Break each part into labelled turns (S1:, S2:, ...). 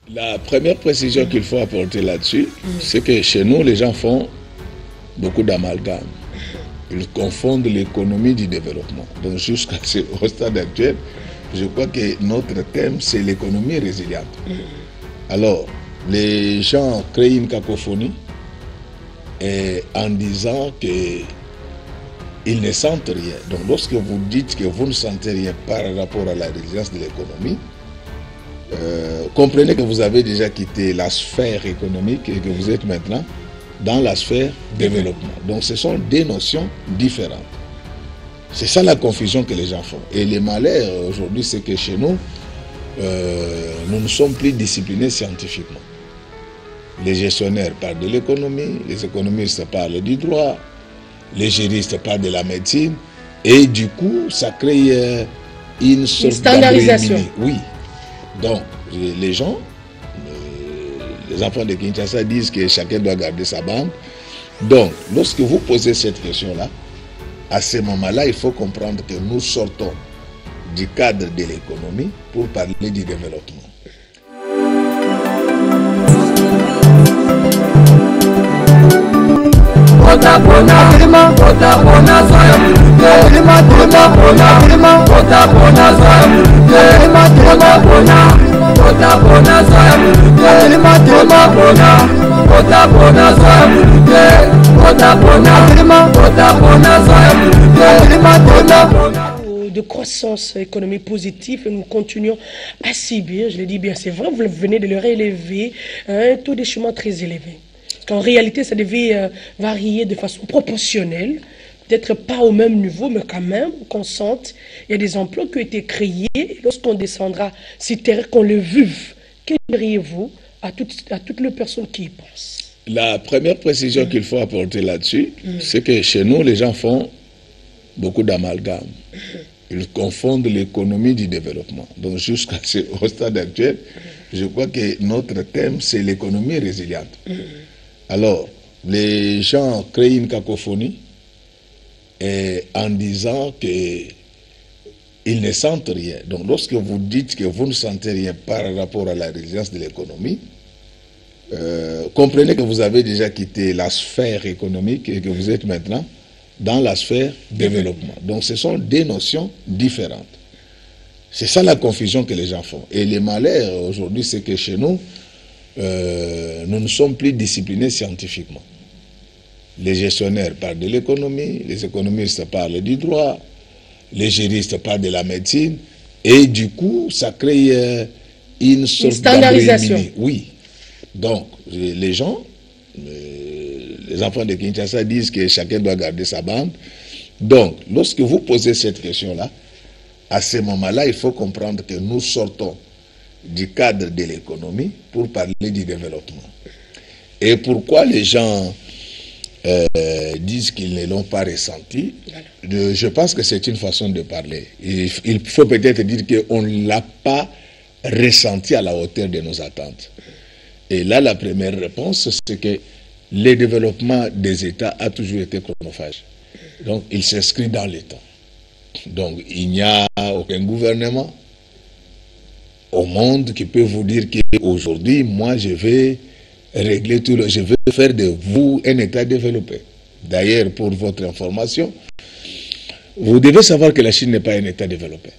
S1: La première précision qu'il faut apporter là-dessus, c'est que chez nous, les gens font beaucoup d'amalgames. Ils confondent l'économie du développement. Donc jusqu'au stade actuel, je crois que notre thème, c'est l'économie résiliente. Alors, les gens créent une cacophonie en disant qu'ils ne sentent rien. Donc lorsque vous dites que vous ne sentez rien par rapport à la résilience de l'économie, comprenez que vous avez déjà quitté la sphère économique et que vous êtes maintenant dans la sphère développement. Donc ce sont deux notions différentes. C'est ça la confusion que les gens font. Et le malheur aujourd'hui, c'est que chez nous, nous ne sommes plus disciplinés scientifiquement. Les gestionnaires parlent de l'économie, les économistes parlent du droit, les juristes parlent de la médecine, et du coup, ça crée une sorte
S2: standardisation.
S1: Oui. Donc, les gens, les enfants de Kinshasa disent que chacun doit garder sa bande. Donc, lorsque vous posez cette question-là, à ce moment-là, il faut comprendre que nous sortons du cadre de l'économie pour parler du développement.
S2: De croissance économique positive et nous continuons à subir, je le dis bien, c'est vrai, vous venez de le réélever, un taux de chômage très élevé. Parce qu'en réalité, ça devait varier de façon proportionnelle, peut-être pas au même niveau, mais quand même, qu'on sente, il y a des emplois qui ont été créés, et lorsqu'on descendra sur terre, qu'on le vive, que diriez-vous à toutes les personnes qui y pensent?
S1: La première précision qu'il faut apporter là-dessus, c'est que chez nous, les gens font beaucoup d'amalgames. Ils confondent l'économie du développement. Donc jusqu'au stade actuel, je crois que notre thème, c'est l'économie résiliente. Alors, les gens créent une cacophonie en disant qu'ils ne sentent rien. Donc lorsque vous dites que vous ne sentez rien par rapport à la résilience de l'économie, comprenez que vous avez déjà quitté la sphère économique et que vous êtes maintenant dans la sphère développement. Donc ce sont deux notions différentes. C'est ça la confusion que les gens font. Et le malheur aujourd'hui, c'est que chez nous, nous ne sommes plus disciplinés scientifiquement. Les gestionnaires parlent de l'économie, les économistes parlent du droit, les juristes parlent de la médecine, et du coup, ça crée une sorte de
S2: standardisation.
S1: Oui. Donc, les gens, les enfants de Kinshasa disent que chacun doit garder sa bande. Donc, lorsque vous posez cette question-là, à ce moment-là, il faut comprendre que nous sortons du cadre de l'économie pour parler du développement. Et pourquoi les gens disent qu'ils ne l'ont pas ressenti, je pense que c'est une façon de parler. Il faut peut-être dire qu'on ne l'a pas ressenti à la hauteur de nos attentes. Et là, la première réponse, c'est que le développement des États a toujours été chronophage. Donc, il s'inscrit dans le temps. Donc, il n'y a aucun gouvernement au monde qui peut vous dire qu'aujourd'hui, moi, je vais régler tout je vais faire de vous un État développé. D'ailleurs, pour votre information, vous devez savoir que la Chine n'est pas un État développé.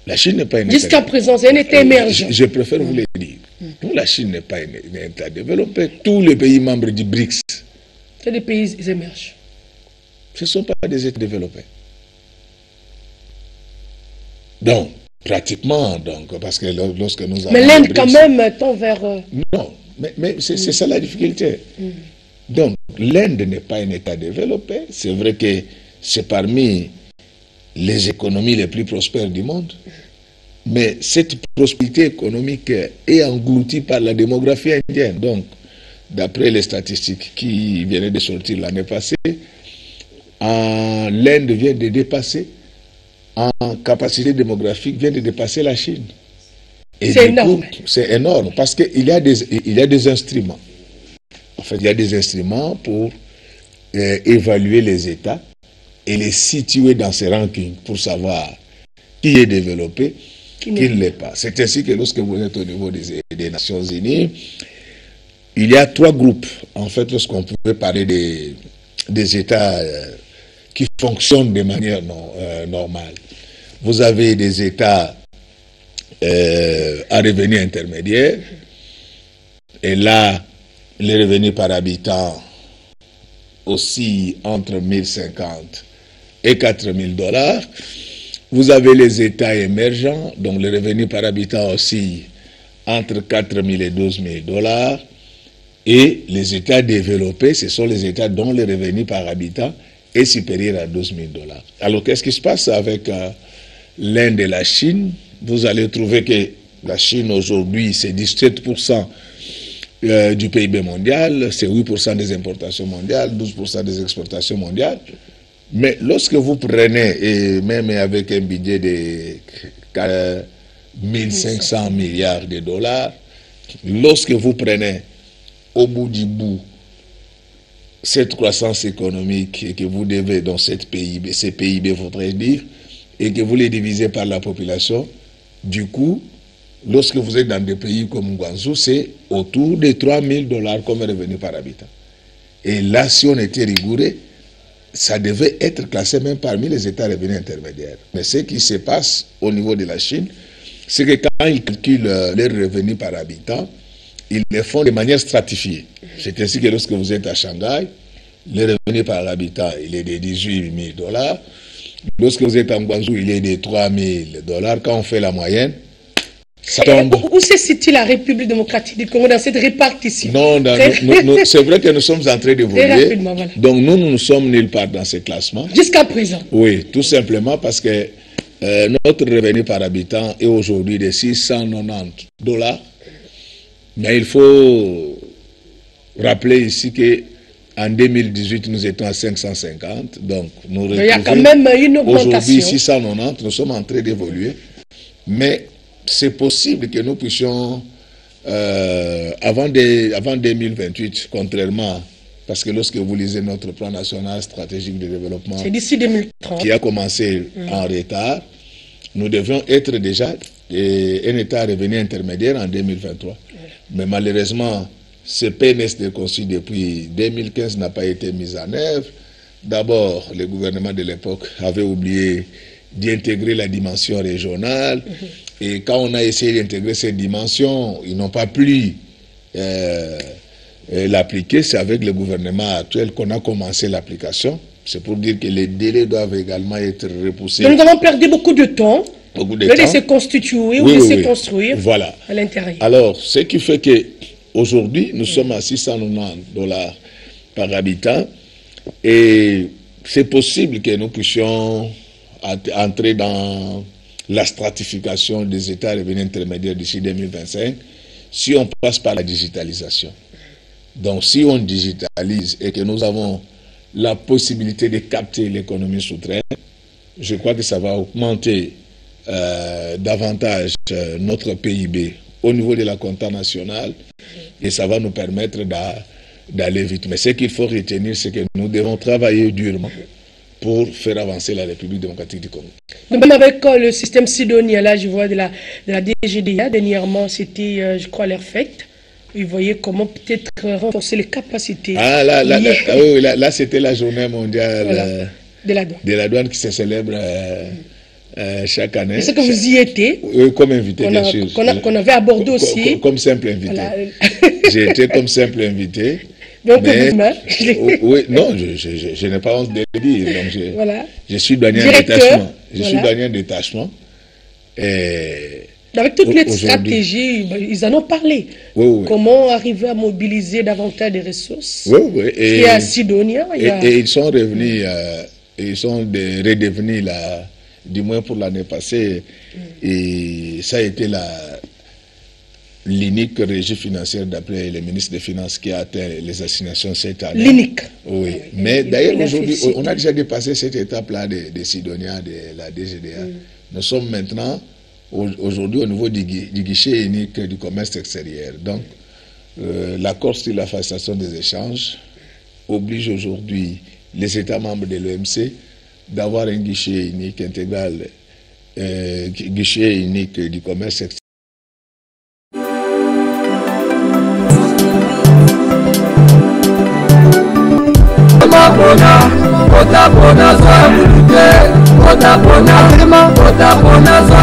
S1: La Chine n'est pas un État
S2: jusqu'à présent, c'est un État émergent.
S1: Je préfère vous le dire. La Chine n'est pas un État développé. Tous les pays membres du BRICS,
S2: c'est des pays émergents.
S1: Ce ne sont pas des États développés. Donc, pratiquement, parce que lorsque nous avons...
S2: Mais l'Inde, quand même, tend vers...
S1: Non, mais c'est ça la difficulté. Donc, l'Inde n'est pas un État développé. C'est vrai que c'est parmi les économies les plus prospères du monde. Mais cette prospérité économique est engloutie par la démographie indienne. Donc, d'après les statistiques qui venaient de sortir l'année passée, l'Inde vient de dépasser, en capacité démographique, vient de dépasser la Chine.
S2: C'est énorme.
S1: C'est énorme parce qu'il y a des instruments. En fait, il y a des instruments pour évaluer les États. et les situer dans ces rankings pour savoir qui est développé
S2: qui
S1: ne l'est pas. C'est ainsi que lorsque vous êtes au niveau des Nations Unies, il y a 3 groupes, en fait, lorsqu'on pouvait parler des États qui fonctionnent de manière normale. Vous avez des États à revenus intermédiaires, et là, les revenus par habitant aussi entre 1050 et 4000 $. Vous avez les États émergents, dont les revenus par habitant aussi entre 4000 et 12 000 $. Et les États développés, ce sont les États dont le revenu par habitant est supérieur à 12 000 $. Alors, qu'est-ce qui se passe avec l'Inde et la Chine? Vous allez trouver que la Chine, aujourd'hui, c'est 17% du PIB mondial, c'est 8% des importations mondiales, 12% des exportations mondiales. Mais lorsque vous prenez, et même avec un budget de 1500 milliards de $, lorsque vous prenez au bout du bout cette croissance économique que vous devez dans ces PIB faudrait dire, et que vous les divisez par la population, du coup, lorsque vous êtes dans des pays comme Guangzhou, c'est autour de 3 000 $ comme revenu par habitant. Et là, si on était rigoureux, ça devait être classé même parmi les États revenus intermédiaires. Mais ce qui se passe au niveau de la Chine, c'est que quand ils calculent les revenus par habitant, ils les font de manière stratifiée. C'est ainsi que lorsque vous êtes à Shanghai, le revenu par habitant, il est de 18 000 $. Lorsque vous êtes en Guangzhou, il est de 3 000 $. Quand on fait la moyenne, ça tombe.
S2: Où se situe la République démocratique du Congo dans cette répartition?
S1: Non, c'est vrai que nous sommes en train d'évoluer. Voilà. Donc nous ne sommes nulle part dans ce classement.
S2: Jusqu'à présent?
S1: Oui, tout simplement parce que notre revenu par habitant est aujourd'hui de 690 $. Mais il faut rappeler ici qu'en 2018, nous étions à 550. Donc, nous
S2: il y a quand même une augmentation.
S1: Aujourd'hui, 690, nous sommes en train d'évoluer. Mais c'est possible que nous puissions, avant 2028, contrairement, parce que lorsque vous lisez notre plan national stratégique de développement,
S2: c'est d'ici 2030,
S1: qui a commencé en retard, nous devions être déjà un État revenu intermédiaire en 2023. Mais malheureusement, ce PNSD conçu depuis 2015 n'a pas été mis en œuvre. D'abord, le gouvernement de l'époque avait oublié d'y intégrer la dimension régionale. Et quand on a essayé d'intégrer cette dimension, ils n'ont pas pu l'appliquer. C'est avec le gouvernement actuel qu'on a commencé l'application. C'est pour dire que les délais doivent également être repoussés.
S2: Donc nous avons perdu beaucoup de temps.
S1: Beaucoup de temps.
S2: De se constituer ou de se construire
S1: voilà.
S2: À l'intérieur.
S1: Alors, ce qui fait qu'aujourd'hui, nous sommes à 690 $ par habitant. Et c'est possible que nous puissions entrer dans la stratification des États revenus intermédiaires d'ici 2025 si on passe par la digitalisation. Donc, si on digitalise et que nous avons la possibilité de capter l'économie souterraine, je crois que ça va augmenter davantage notre PIB au niveau de la compta nationale et ça va nous permettre d'aller vite. Mais ce qu'il faut retenir, c'est que nous devons travailler durement pour faire avancer la République démocratique du Congo.
S2: Même avec le système sidonien, là, je vois de la DGDA, dernièrement, c'était, je crois, l'ERFECT. Vous voyez comment peut-être renforcer les capacités.
S1: Ah, là c'était la journée mondiale
S2: voilà,
S1: de la douane qui se célèbre chaque année.
S2: Est-ce que vous y étiez?
S1: Oui, comme invité, bien sûr.
S2: Qu'on avait abordé aussi.
S1: Comme simple invité. Voilà. J'ai été comme simple invité.
S2: Donc,
S1: oui, non, je n'ai pas honte de le dire. Donc,
S2: voilà.
S1: Je suis douanier en détachement. Je suis douanier en détachement.
S2: Avec toute cette stratégie, ils en ont parlé.
S1: Oui.
S2: Comment arriver à mobiliser davantage de ressources?
S1: Oui.
S2: Il y a Sidonia.
S1: Et ils sont revenus, ils sont redevenus là, du moins pour l'année passée. Et ça a été l'unique régie financière d'après le ministre des Finances qui a atteint les assignations cette année.
S2: L'unique.
S1: Oui. Mais d'ailleurs, aujourd'hui, on a déjà dépassé cette étape-là de Sidonia, de la DGDA. Nous sommes maintenant, aujourd'hui, au niveau du guichet unique du commerce extérieur. Donc, l'accord sur la facilitation des échanges oblige aujourd'hui les États membres de l'OMC d'avoir un guichet unique intégral guichet unique du commerce extérieur.
S3: Otapona za mulite, otapona, otapona za